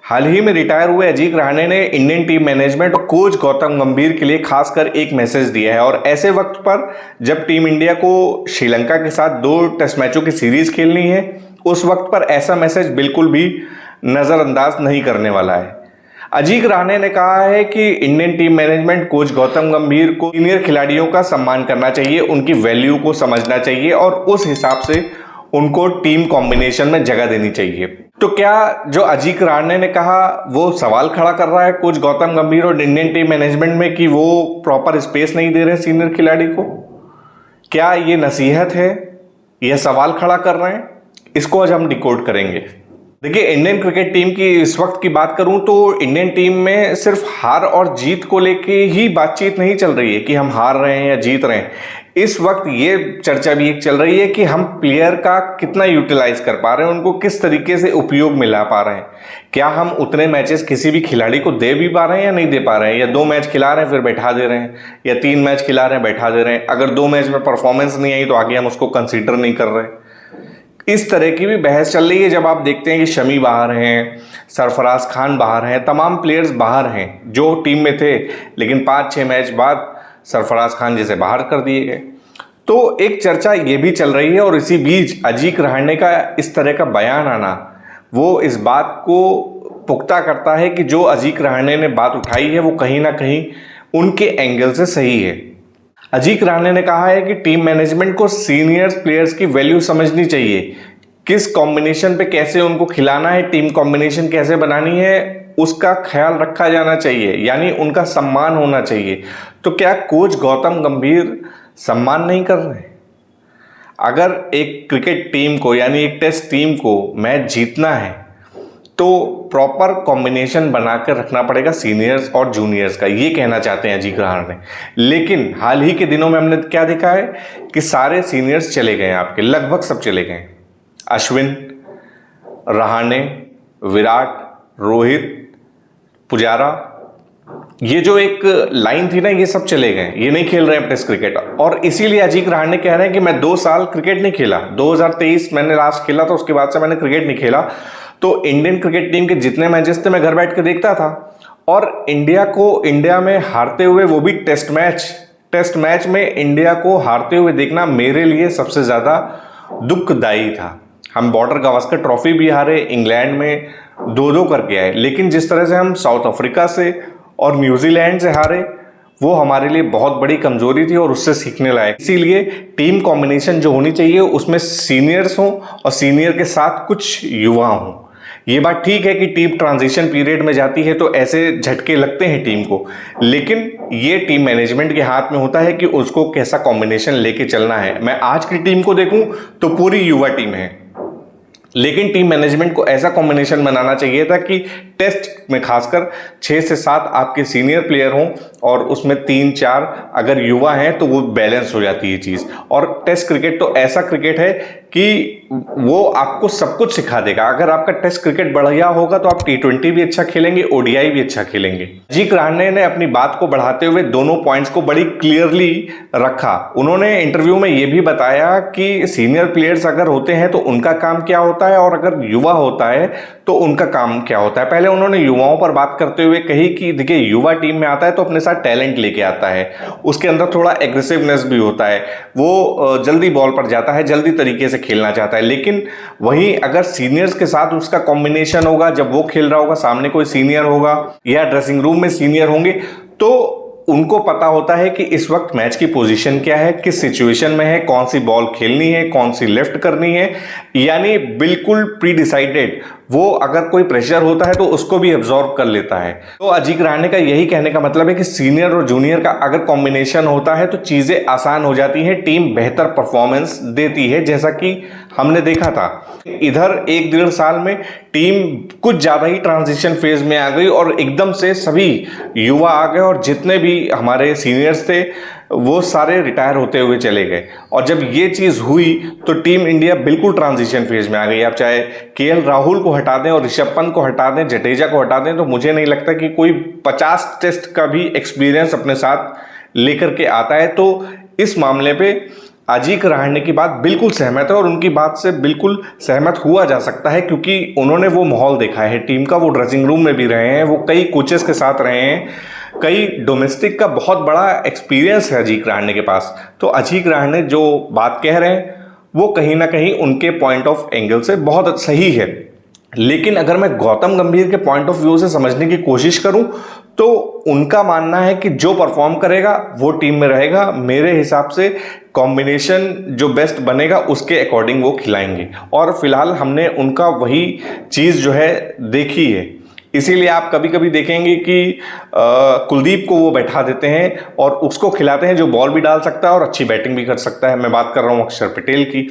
हाल ही में रिटायर हुए अजीत रहाणे ने इंडियन टीम मैनेजमेंट और कोच गौतम गंभीर के लिए खासकर एक मैसेज दिया है। और ऐसे वक्त पर जब टीम इंडिया को श्रीलंका के साथ 2 टेस्ट मैचों की सीरीज खेलनी है, उस वक्त पर ऐसा मैसेज बिल्कुल भी नजरअंदाज नहीं करने वाला है। अजीत रहाणे ने कहा है कि Indian team management coach Gautam गंभीर को सीनियर खिलाड़ियों का सम्मान करना चाहिए, उनकी वैल्यू को समझना चाहिए और उस हिसाब से उनको टीम कॉम्बिनेशन में जगह देनी चाहिए। तो क्या जो अजीत रहाणे ने कहा वो सवाल खड़ा कर रहा है कोच गौतम गंभीर और इंडियन टीम मैनेजमेंट में कि वो प्रॉपर स्पेस नहीं दे रहे सीनियर खिलाड़ी को? क्या ये नसीहत है? यह सवाल खड़ा कर रहे हैं? इसको आज हम डिकोड करेंगे। देखिए, इंडियन क्रिकेट टीम की इस वक्त की बात करूं तो इंडियन टीम में सिर्फ हार और जीत को लेके ही बातचीत नहीं चल रही है कि हम हार रहे हैं या जीत रहे हैं। इस वक्त ये चर्चा भी एक चल रही है कि हम प्लेयर का कितना यूटिलाइज कर पा रहे हैं, उनको किस तरीके से उपयोग में ला पा रहे हैं। क्या हम उतने मैचेस किसी भी खिलाड़ी को दे भी पा रहे हैं या नहीं दे पा रहे हैं, या 2 मैच खिला रहे हैं फिर बैठा दे रहे हैं, या 3 मैच खिला रहे हैं बैठा दे रहे हैं। अगर 2 मैच में परफॉर्मेंस नहीं आई तो आगे हम उसको कंसिडर नहीं कर रहे। इस तरह की भी बहस चल रही है। जब आप देखते हैं कि शमी बाहर हैं, सरफराज खान बाहर हैं, तमाम प्लेयर्स बाहर हैं जो टीम में थे, लेकिन 5-6 मैच बाद सरफराज खान जैसे बाहर कर दिए गए। तो एक चर्चा ये भी चल रही है और इसी बीच अजीत रहाणे का इस तरह का बयान आना वो इस बात को पुख्ता करता है कि जो अजीत रहाणे ने बात उठाई है वो कहीं ना कहीं उनके एंगल से सही है। अजीत रहाणे ने कहा है कि टीम मैनेजमेंट को सीनियर प्लेयर्स की वैल्यू समझनी चाहिए, किस कॉम्बिनेशन पे कैसे उनको खिलाना है, टीम कॉम्बिनेशन कैसे बनानी है, उसका ख्याल रखा जाना चाहिए, यानी उनका सम्मान होना चाहिए। तो क्या कोच गौतम गंभीर सम्मान नहीं कर रहे? अगर एक क्रिकेट टीम को यानी एक टेस्ट टीम को मैच जीतना है तो प्रॉपर कॉम्बिनेशन बनाकर रखना पड़ेगा सीनियर्स और जूनियर्स का, ये कहना चाहते हैं अजीत रहाणे। लेकिन हाल ही के दिनों में हमने क्या देखा है कि सारे सीनियर्स चले गए हैं, आपके लगभग सब चले गए। अश्विन, रहाणे, विराट, रोहित, पुजारा, ये जो एक लाइन थी ना, ये सब चले गए, ये नहीं खेल रहे हैं टेस्ट क्रिकेट। और इसीलिए अजीत रहाणे कह रहे हैं कि मैं 2 साल क्रिकेट नहीं खेला, 2023 मैंने लास्ट खेला था, उसके बाद से मैंने क्रिकेट नहीं खेला। तो इंडियन क्रिकेट टीम के जितने मैचेस थे मैं घर बैठ के देखता था, और इंडिया को इंडिया में हारते हुए, वो भी टेस्ट मैच में इंडिया को हारते हुए देखना मेरे लिए सबसे ज़्यादा दुखदायी था। हम बॉर्डर गावस्कर ट्रॉफी भी हारे, इंग्लैंड में 2-2 करके आए, लेकिन जिस तरह से हम साउथ अफ्रीका से और न्यूजीलैंड से हारे वो हमारे लिए बहुत बड़ी कमजोरी थी और उससे सीखने लायक। इसीलिए टीम कॉम्बिनेशन जो होनी चाहिए उसमें सीनियर्स हों और सीनियर के साथ कुछ युवा हों। ये बात ठीक है कि टीम ट्रांजिशन पीरियड में जाती है तो ऐसे झटके लगते हैं टीम को, लेकिन ये टीम मैनेजमेंट के हाथ में होता है कि उसको कैसा कॉम्बिनेशन लेके चलना है। मैं आज की टीम को देखूं तो पूरी युवा टीम है, लेकिन टीम मैनेजमेंट को ऐसा कॉम्बिनेशन बनाना चाहिए था कि टेस्ट में खासकर 6 से 7 आपके सीनियर प्लेयर हों और उसमें 3-4 अगर युवा हैं तो वो बैलेंस हो जाती है चीज़। और टेस्ट क्रिकेट तो ऐसा क्रिकेट है कि वो आपको सब कुछ सिखा देगा। अगर आपका टेस्ट क्रिकेट बढ़िया होगा तो आप T20 भी अच्छा खेलेंगे, ODI भी अच्छा खेलेंगे। अजीत रहाणे ने अपनी बात को बढ़ाते हुए दोनों पॉइंट्स को बड़ी क्लियरली रखा। उन्होंने इंटरव्यू में ये भी बताया कि सीनियर प्लेयर्स अगर होते हैं तो उनका काम क्या होता है और अगर युवा होता है तो उनका काम क्या होता है। पहले उन्होंने युवाओं पर बात करते हुए कही कि देखिए, युवा टीम में आता है तो अपने साथ टैलेंट लेके आता है, उसके अंदर थोड़ा एग्रेसिवनेस भी होता है, वो जल्दी बॉल पर जाता है, जल्दी तरीके से खेलना चाहता है। लेकिन वहीं अगर सीनियर्स के साथ उसका कॉम्बिनेशन होगा, जब वो खेल रहा होगा सामने कोई सीनियर होगा या ड्रेसिंग रूम में सीनियर होंगे, तो उनको पता होता है कि इस वक्त मैच की पोजीशन क्या है, किस सिचुएशन में है, कौन सी बॉल खेलनी है, कौन सी लेफ्ट करनी है, यानी बिल्कुल प्री डिसाइडेड। वो अगर कोई प्रेशर होता है तो उसको भी एब्जॉर्ब कर लेता है। तो अजीत रहाणे का यही कहने का मतलब है कि सीनियर और जूनियर का अगर कॉम्बिनेशन होता है तो चीजें आसान हो जाती हैं, टीम बेहतर परफॉर्मेंस देती है, जैसा कि हमने देखा था। इधर 1-1.5 साल में टीम कुछ ज्यादा ही ट्रांजिशन फेज में आ गई और एकदम से सभी युवा आ गए और जितने भी हमारे सीनियर्स थे वो सारे रिटायर होते हुए चले गए। और जब ये चीज़ हुई तो टीम इंडिया बिल्कुल ट्रांजिशन फेज में आ गई। आप चाहे KL राहुल को हटा दें और ऋषभ पंत को हटा दें, जडेजा को हटा दें, तो मुझे नहीं लगता कि कोई 50 टेस्ट का भी एक्सपीरियंस अपने साथ लेकर के आता है। तो इस मामले पे अजीत रहाणे की बात बिल्कुल सहमत है और उनकी बात से बिल्कुल सहमत हुआ जा सकता है, क्योंकि उन्होंने वो माहौल देखा है टीम का। वो ड्रेसिंग रूम में भी रहे हैं, वो कई कोचेस के साथ रहे हैं, कई डोमेस्टिक का बहुत बड़ा एक्सपीरियंस है अजीत रहाणे के पास। तो अजीत रहाणे जो बात कह रहे हैं वो कहीं ना कहीं उनके पॉइंट ऑफ एंगल से बहुत सही है। लेकिन अगर मैं गौतम गंभीर के पॉइंट ऑफ व्यू से समझने की कोशिश करूं तो उनका मानना है कि जो परफॉर्म करेगा वो टीम में रहेगा। मेरे हिसाब से कॉम्बिनेशन जो बेस्ट बनेगा उसके अकॉर्डिंग वो खिलाएंगे, और फिलहाल हमने उनका वही चीज़ जो है देखी है। इसीलिए आप कभी कभी देखेंगे कि कुलदीप को वो बैठा देते हैं और उसको खिलाते हैं जो बॉल भी डाल सकता है और अच्छी बैटिंग भी कर सकता है। मैं बात कर रहा हूँ अक्षर पटेल की,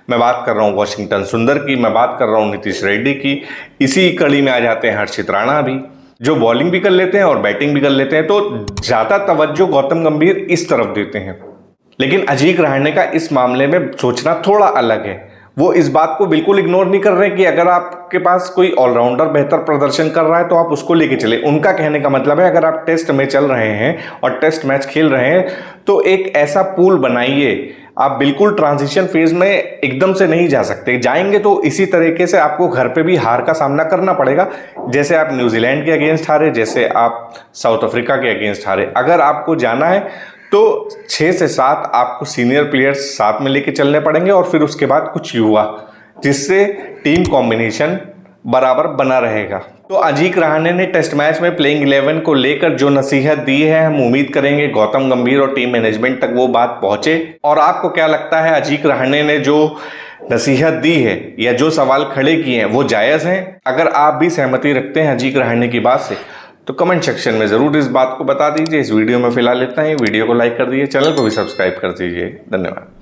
मैं बात कर रहा हूँ वॉशिंगटन सुंदर की, मैं बात कर रहा हूँ नीतीश रेड्डी की। इसी कड़ी में आ जाते हैं हर्षित राणा भी, जो बॉलिंग भी कर लेते हैं और बैटिंग भी कर लेते हैं। तो ज़्यादा तवज्जो गौतम गंभीर इस तरफ देते हैं। लेकिन अजीत रहाणे का इस मामले में सोचना थोड़ा अलग है। वो इस बात को बिल्कुल इग्नोर नहीं कर रहे कि अगर आपके पास कोई ऑलराउंडर बेहतर प्रदर्शन कर रहा है तो आप उसको लेके चले। उनका कहने का मतलब है अगर आप टेस्ट में चल रहे हैं और टेस्ट मैच खेल रहे हैं तो एक ऐसा पूल बनाइए। आप बिल्कुल ट्रांजिशन फेज में एकदम से नहीं जा सकते, जाएंगे तो इसी तरीके से आपको घर पे भी हार का सामना करना पड़ेगा, जैसे आप न्यूजीलैंड के अगेंस्ट हारे, जैसे आप साउथ अफ्रीका के अगेंस्ट हारे। अगर आपको जाना है तो 6 से 7 आपको सीनियर प्लेयर्स साथ में लेके चलने पड़ेंगे और फिर उसके बाद कुछ युवा, जिससे टीम कॉम्बिनेशन बराबर बना रहेगा। तो अजीत रहाणे ने टेस्ट मैच में प्लेइंग 11 को लेकर जो नसीहत दी है, हम उम्मीद करेंगे गौतम गंभीर और टीम मैनेजमेंट तक वो बात पहुंचे। और आपको क्या लगता है, अजीत रहाणे ने जो नसीहत दी है या जो सवाल खड़े किए हैं वो जायज़ हैं? अगर आप भी सहमति रखते हैं अजीत रहाणे की बात से तो कमेंट सेक्शन में ज़रूर इस बात को बता दीजिए। इस वीडियो में फिलहाल इतना ही। वीडियो को लाइक कर दीजिए, चैनल को भी सब्सक्राइब कर दीजिए। धन्यवाद।